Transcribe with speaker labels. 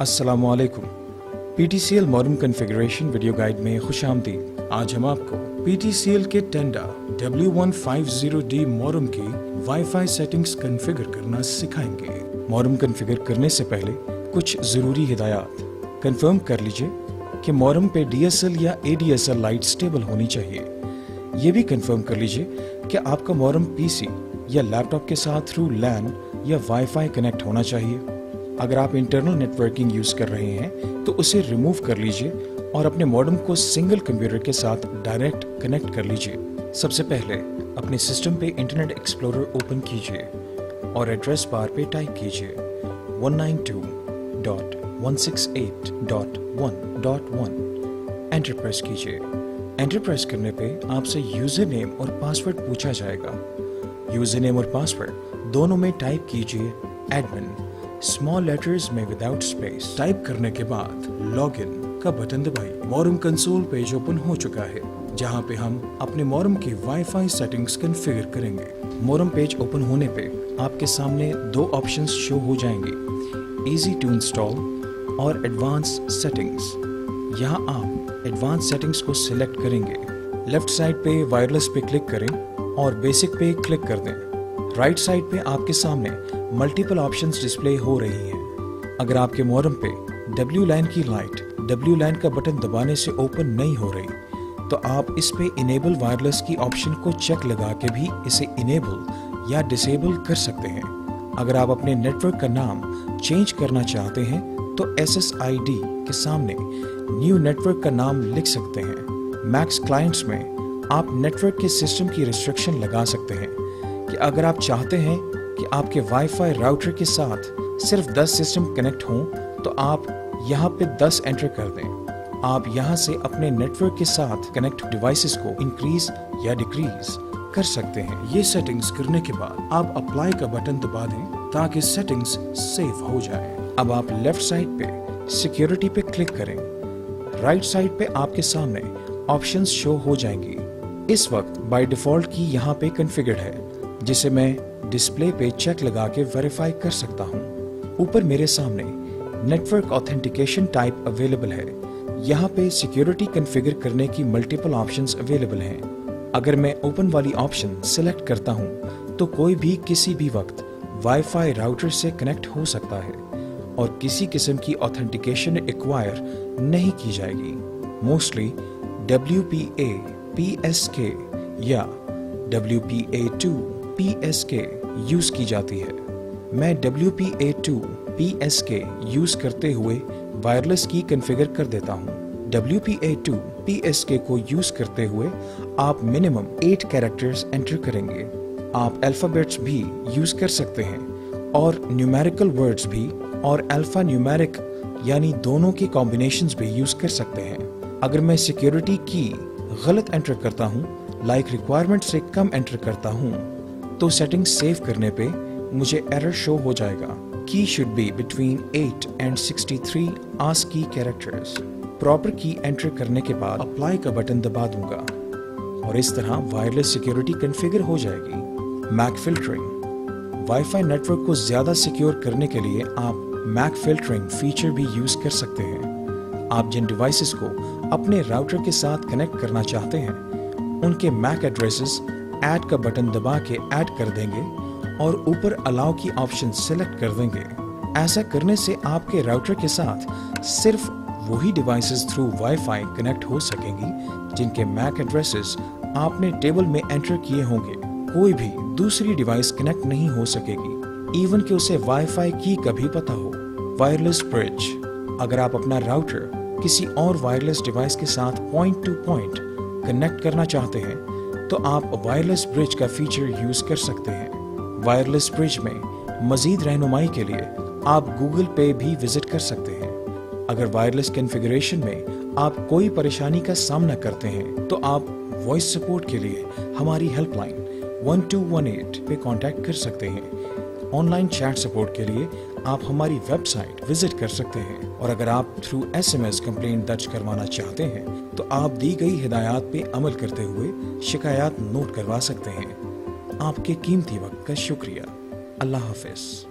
Speaker 1: अस्सलामुअलैकुम। PTCL modern configuration video guide में खुश आमदीद। आज हम आपको PTCL के टेंडा W150D मॉडर्न की वाईफाई सेटिंग्स कॉन्फ़िगर करना सिखाएंगे। मॉडर्न कॉन्फ़िगर करने से पहले कुछ ज़रूरी हिदायत। कंफर्म कर लीजिए कि मॉडर्न पे DSL या ADSL लाइट स्टेबल होनी चाहिए। ये भी कंफर्म कर लीजिए कि आपका मॉडर्न PC या लैपटॉप के साथ थ्रू LAN या वाईफाई कनेक्ट होना चाहिए। अगर आप इंटरनल नेटवर्किंग यूज़ कर रहे हैं तो उसे रिमूव कर लीजिए और अपने मॉडेम को सिंगल कंप्यूटर के साथ डायरेक्ट कनेक्ट कर लीजिए। सबसे पहले अपने सिस्टम पे इंटरनेट एक्सप्लोरर ओपन कीजिए और एड्रेस बार पे टाइप कीजिए 192.168.1.1। एंटर प्रेस कीजिए। एंटर प्रेस करने पे आपसे यूज़र नेम और पासवर्ड पूछा जाएगा। यूज़र नेम और पासवर्ड दोनों में टाइप कीजिए एडमिन स्मॉल लेटर्स में विदाउट स्पेस। टाइप करने के बाद लॉगिन का बटन दबाइए। मॉडर्न कंसोल पेज ओपन हो चुका है जहां पे हम अपने मॉडर्न की वाईफाई सेटिंग्स कॉन्फ़िगर करेंगे। मॉडर्न पेज ओपन होने पे आपके सामने दो ऑप्शंस शो हो जाएंगे, इजी टू इंस्टॉल और एडवांस सेटिंग्स। यहां आप एडवांस सेटिंग्स को सिलेक्ट करेंगे। लेफ्ट साइड पे वायरलेस पे क्लिक करें और बेसिक पे क्लिक कर दें। राइट साइड पे आपके सामने मल्टीपल ऑप्शंस डिस्प्ले हो रही हैं। अगर आपके मॉडर्न पे WLAN की लाइट WLAN का बटन दबाने से ओपन नहीं हो रही तो आप इस पे इनेबल वायरलेस की ऑप्शन को चेक लगा के भी इसे इनेबल या डिसेबल कर सकते हैं। अगर आप अपने नेटवर्क का नाम चेंज करना चाहते हैं तो SSID के सामने न्यू नेटवर्क का नाम लिख सकते हैं। मैक्स क्लाइंट्स में आप नेटवर्क के सिस्टम की रिस्ट्रिक्शन लगा सकते हैं कि अगर आप चाहते हैं कि आपके वाईफाई राउटर के साथ सिर्फ 10 सिस्टम कनेक्ट हों तो आप यहाँ पे 10 एंटर कर दें। आप यहाँ से अपने नेटवर्क के साथ कनेक्ट डिवाइसेस को इंक्रीज या डिक्रीज कर सकते हैं। ये सेटिंग्स करने के बाद आप अप्लाई का बटन दबा दें ताकि सेटिंग्स सेव हो जाए। अब आप लेफ्ट साइड पे सिक्योरिटी पे क्लिक करें। राइट साइड पे आपके सामने ऑप्शंस शो हो जाएंगी। इस वक्त बाय डिफॉल्ट की यहाँ पे कॉन्फ़िगर्ड है जिसे मैं डिस्प्ले पे चेक लगा के वेरीफाई कर सकता हूँ। ऊपर मेरे सामने नेटवर्क ऑथेंटिकेशन टाइप अवेलेबल है। यहाँ पे सिक्योरिटी कॉन्फ़िगर करने की मल्टीपल ऑप्शंस अवेलेबल हैं। अगर मैं ओपन वाली ऑप्शन सिलेक्ट करता हूँ तो कोई भी किसी भी वक्त वाईफाई राउटर से कनेक्ट हो सकता है और किसी किस्म की ऑथेंटिकेशन एक्वायर नहीं की जाएगी। मोस्टली WPA PSK या WPA2 PSK यूज की जाती है। मैं WPA2 PSK यूज करते हुए वायरलेस की कॉन्फ़िगर कर देता हूँ। WPA2 PSK को यूज करते हुए आप मिनिमम 8 कैरेक्टर्स एंटर करेंगे। आप अल्फ़ाबेट्स भी यूज कर सकते हैं और न्यूमेरिकल वर्ड्स भी और अल्फ़ा न्यूमेरिक यानी दोनों के कॉम्बिनेशंस भी यूज कर सकते हैं। अगर मैं सिक्योरिटी की गलत एंटर करता हूँ, लाइक रिक्वायरमेंट से कम एंटर करता हूँ, तो सेटिंग सेव करने पे मुझे एरर शो हो जाएगा। की should be between 8 and 63 ASCII characters. Proper की एंटर करने के बाद अप्लाई का बटन दबा दूंगा और इस तरह वायरलेस सिक्योरिटी कॉन्फ़िगर हो जाएगी। Mac filtering. वाईफाई नेटवर्क को ज्यादा सिक्योर करने के लिए आप मैक फिल्टरिंग फीचर भी यूज कर सकते हैं। आप जिन डिवाइसेस को अपने राउटर के साथ कनेक्ट करना चाहते हैं उनके मैक एड्रेसेस ऐड का बटन दबा के ऐड कर देंगे और ऊपर अलाउ की ऑप्शन सेलेक्ट कर देंगे। ऐसा करने से आपके राउटर के साथ सिर्फ वही डिवाइसेस थ्रू वाईफाई कनेक्ट हो सकेंगी जिनके मैक एड्रेसेस आपने टेबल में एंटर किए होंगे। कोई भी दूसरी डिवाइस कनेक्ट नहीं हो सकेगी, इवन कि उसे वाईफाई की कभी पता हो। Wireless bridge. अगर आप अपना राउटर किसी और वायरलेस डिवाइस के साथ पॉइंट टू पॉइंट कनेक्ट करना चाहते हैं तो आप वायरलेस ब्रिज का फीचर यूज कर सकते हैं। वायरलेस ब्रिज में मजीद रहनुमाई के लिए आप गूगल पे भी विजिट कर सकते हैं। अगर वायरलेस कॉन्फ़िगरेशन में आप कोई परेशानी का सामना करते हैं तो आप वॉइस सपोर्ट के लिए हमारी हेल्पलाइन 1218 पे कांटेक्ट कर सकते हैं। ऑनलाइन चैट सपोर्ट के लिए आप हमारी वेबसाइट विजिट कर सकते हैं और अगर आप थ्रू SMS कंप्लेंट दर्ज करवाना चाहते हैं तो आप दी गई हिदायत पे अमल करते हुए शिकायत नोट करवा सकते हैं। आपके कीमती वक्त का शुक्रिया। अल्लाह हाफ़िज़।